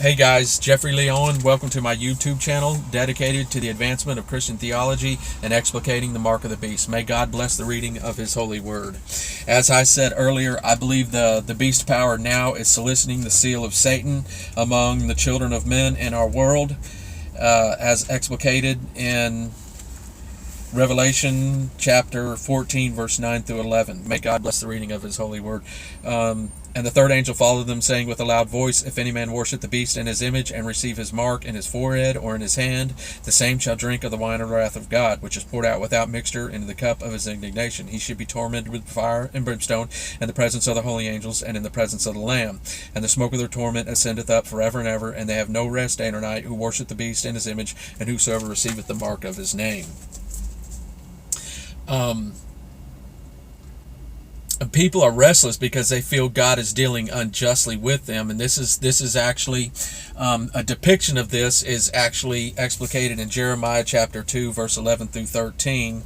Hey guys, Jeffrey Lee Owen. Welcome to my YouTube channel dedicated to the advancement of Christian theology and explicating the mark of the beast. May God bless the reading of His holy word. As I said earlier, I believe the beast power now is soliciting the seal of Satan among the children of men in our world, as explicated in Revelation chapter 14, verse 9 through 11. May God bless the reading of His holy word. And the third angel followed them, saying with a loud voice, If any man worship the beast in his image, and receive his mark in his forehead or in his hand, the same shall drink of the wine of the wrath of God, which is poured out without mixture into the cup of his indignation. He should be tormented with fire and brimstone in the presence of the holy angels and in the presence of the Lamb. And the smoke of their torment ascendeth up forever and ever, and they have no rest day nor night, who worship the beast in his image, and whosoever receiveth the mark of his name. People are restless because they feel God is dealing unjustly with them, and this is actually a depiction of this is actually explicated in Jeremiah chapter 2, verse 11 through 13.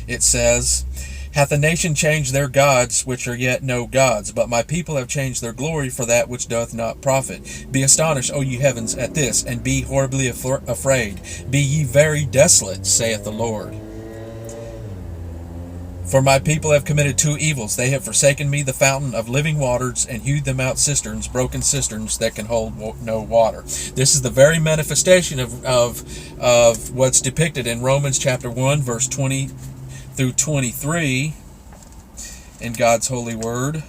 It says, Hath the nation changed their gods, which are yet no gods? But my people have changed their glory for that which doth not profit. Be astonished, O ye heavens, at this, and be horribly afraid. Be ye very desolate, saith the Lord. For my people have committed two evils. They have forsaken me, the fountain of living waters, and hewed them out cisterns, broken cisterns that can hold no water. This is the very manifestation of what's depicted in Romans chapter 1, verse 20 through 23 in God's holy word.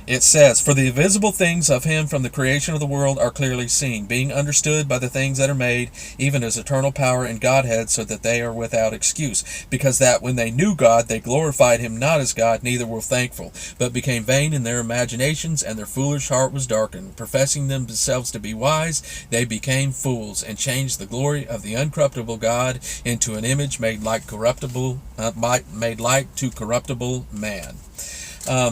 It says, For the invisible things of him from the creation of the world are clearly seen, being understood by the things that are made, even his eternal power and Godhead, so that they are without excuse. Because that when they knew God, they glorified him not as God, neither were thankful, but became vain in their imaginations, and their foolish heart was darkened. Professing themselves to be wise, they became fools, and changed the glory of the uncorruptible God into an image made like to corruptible man.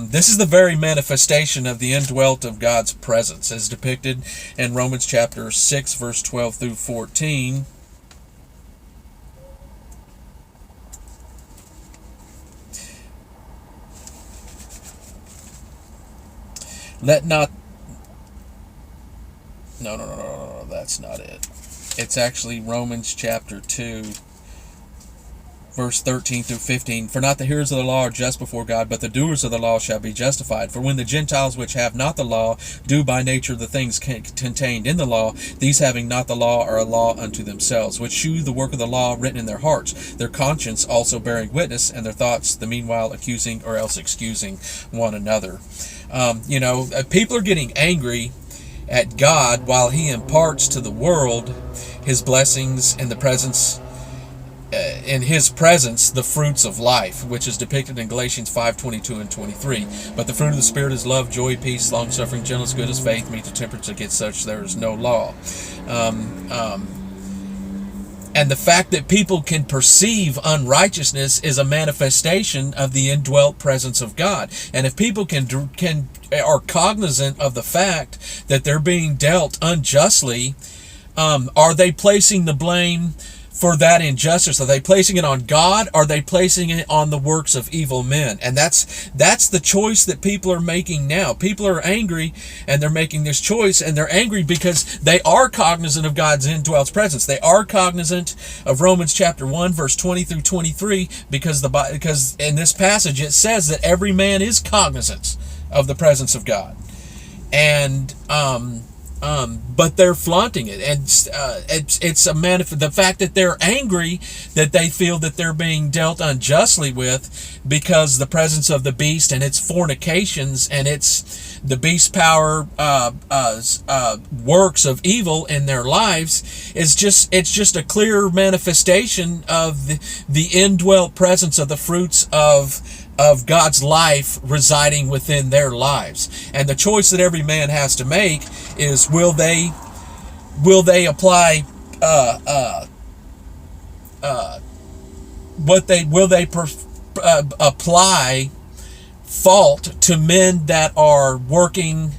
This is the very manifestation of the indwelt of God's presence, as depicted in Romans chapter 6, verse 12 through 14. No, that's not it. It's actually Romans chapter 2. Verse 13 through 15, For not the hearers of the law are just before God, but the doers of the law shall be justified. For when the Gentiles which have not the law do by nature the things contained in the law, these having not the law are a law unto themselves, which shew the work of the law written in their hearts, their conscience also bearing witness, and their thoughts the meanwhile accusing or else excusing one another. People are getting angry at God while He imparts to the world His blessings in His presence, the fruits of life, which is depicted in Galatians 5:22 and 23. But the fruit of the Spirit is love, joy, peace, long-suffering, gentleness, goodness, faith, meekness, temperance. Against such there is no law. And the fact that people can perceive unrighteousness is a manifestation of the indwelt presence of God. And if people are cognizant of the fact that they're being dealt unjustly, are they placing the blame for that injustice? Are they placing it on God? Are they placing it on the works of evil men? And that's the choice that people are making now. People are angry, and they're making this choice, and they're angry because they are cognizant of God's indwelt presence. They are cognizant of Romans chapter 1, verse 20 through 23, because in this passage it says that every man is cognizant of the presence of God. And but they're flaunting it, and it's the fact that they're angry that they feel that they're being dealt unjustly with, because the presence of the beast and its fornications and its the beast power works of evil in their lives it's just a clear manifestation of the indwelt presence of the fruits of God's life residing within their lives. And the choice that every man has to make is, will they apply apply fault to men that are working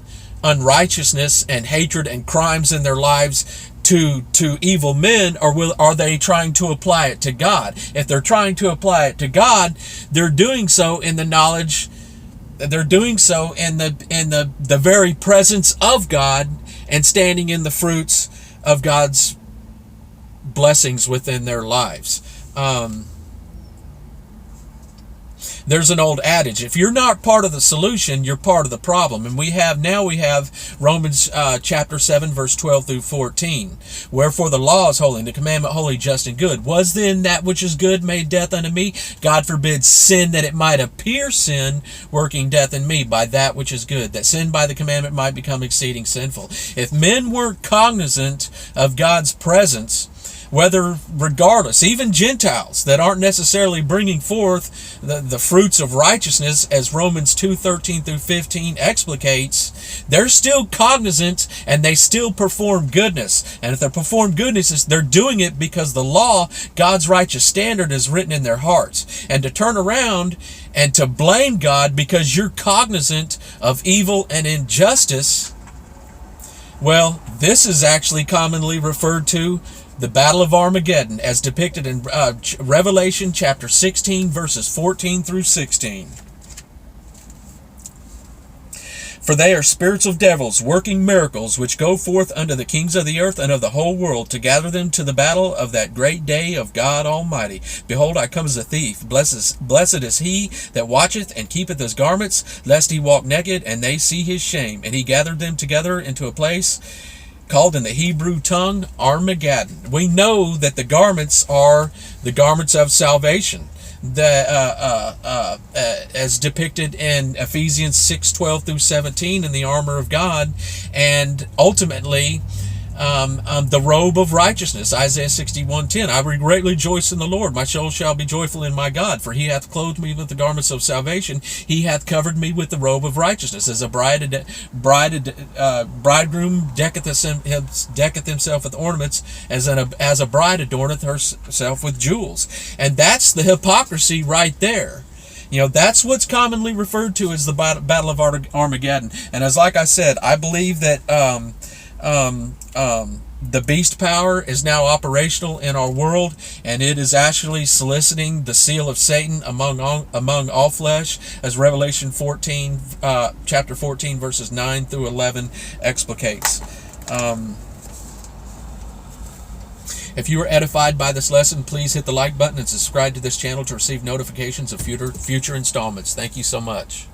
unrighteousness and hatred and crimes in their lives to evil men, or are they trying to apply it to God? If they're trying to apply it to God, they're doing so in the knowledge they're doing so in the very presence of God and standing in the fruits of God's blessings within their lives. There's an old adage: if you're not part of the solution, you're part of the problem. And we have Romans chapter 7, verse 12 through 14. Wherefore the law is holy, and the commandment holy, just, and good. Was then that which is good made death unto me? God forbid. Sin, that it might appear sin, working death in me by that which is good, that sin by the commandment might become exceeding sinful. If men weren't cognizant of God's presence, whether regardless, even Gentiles that aren't necessarily bringing forth the fruits of righteousness, as Romans 2:13 through 15 explicates, they're still cognizant and they still perform goodness. And if they perform goodness, they're doing it because the law, God's righteous standard, is written in their hearts. And to turn around and to blame God because you're cognizant of evil and injustice, well, this is actually commonly referred to the Battle of Armageddon, as depicted in Revelation chapter 16, verses 14 through 16. For they are spirits of devils, working miracles, which go forth unto the kings of the earth and of the whole world, to gather them to the battle of that great day of God Almighty. Behold, I come as a thief. Blessed is he that watcheth and keepeth his garments, lest he walk naked, and they see his shame. And he gathered them together into a place called in the Hebrew tongue Armageddon. We know that the garments are the garments of salvation, as depicted in Ephesians 6:12 through 17 in the armor of God, and ultimately the robe of righteousness, Isaiah 61:10. I will greatly rejoice in the Lord. My soul shall be joyful in my God, for he hath clothed me with the garments of salvation. He hath covered me with the robe of righteousness. As a bridegroom decketh himself with ornaments, as a bride adorneth herself with jewels. And that's the hypocrisy right there. That's what's commonly referred to as the Battle of Armageddon. And like I said, I believe that the beast power is now operational in our world, and it is actually soliciting the seal of Satan among all flesh, as Revelation 14, chapter 14, verses 9 through 11 explicates. If you were edified by this lesson, please hit the like button and subscribe to this channel to receive notifications of future installments. Thank you so much.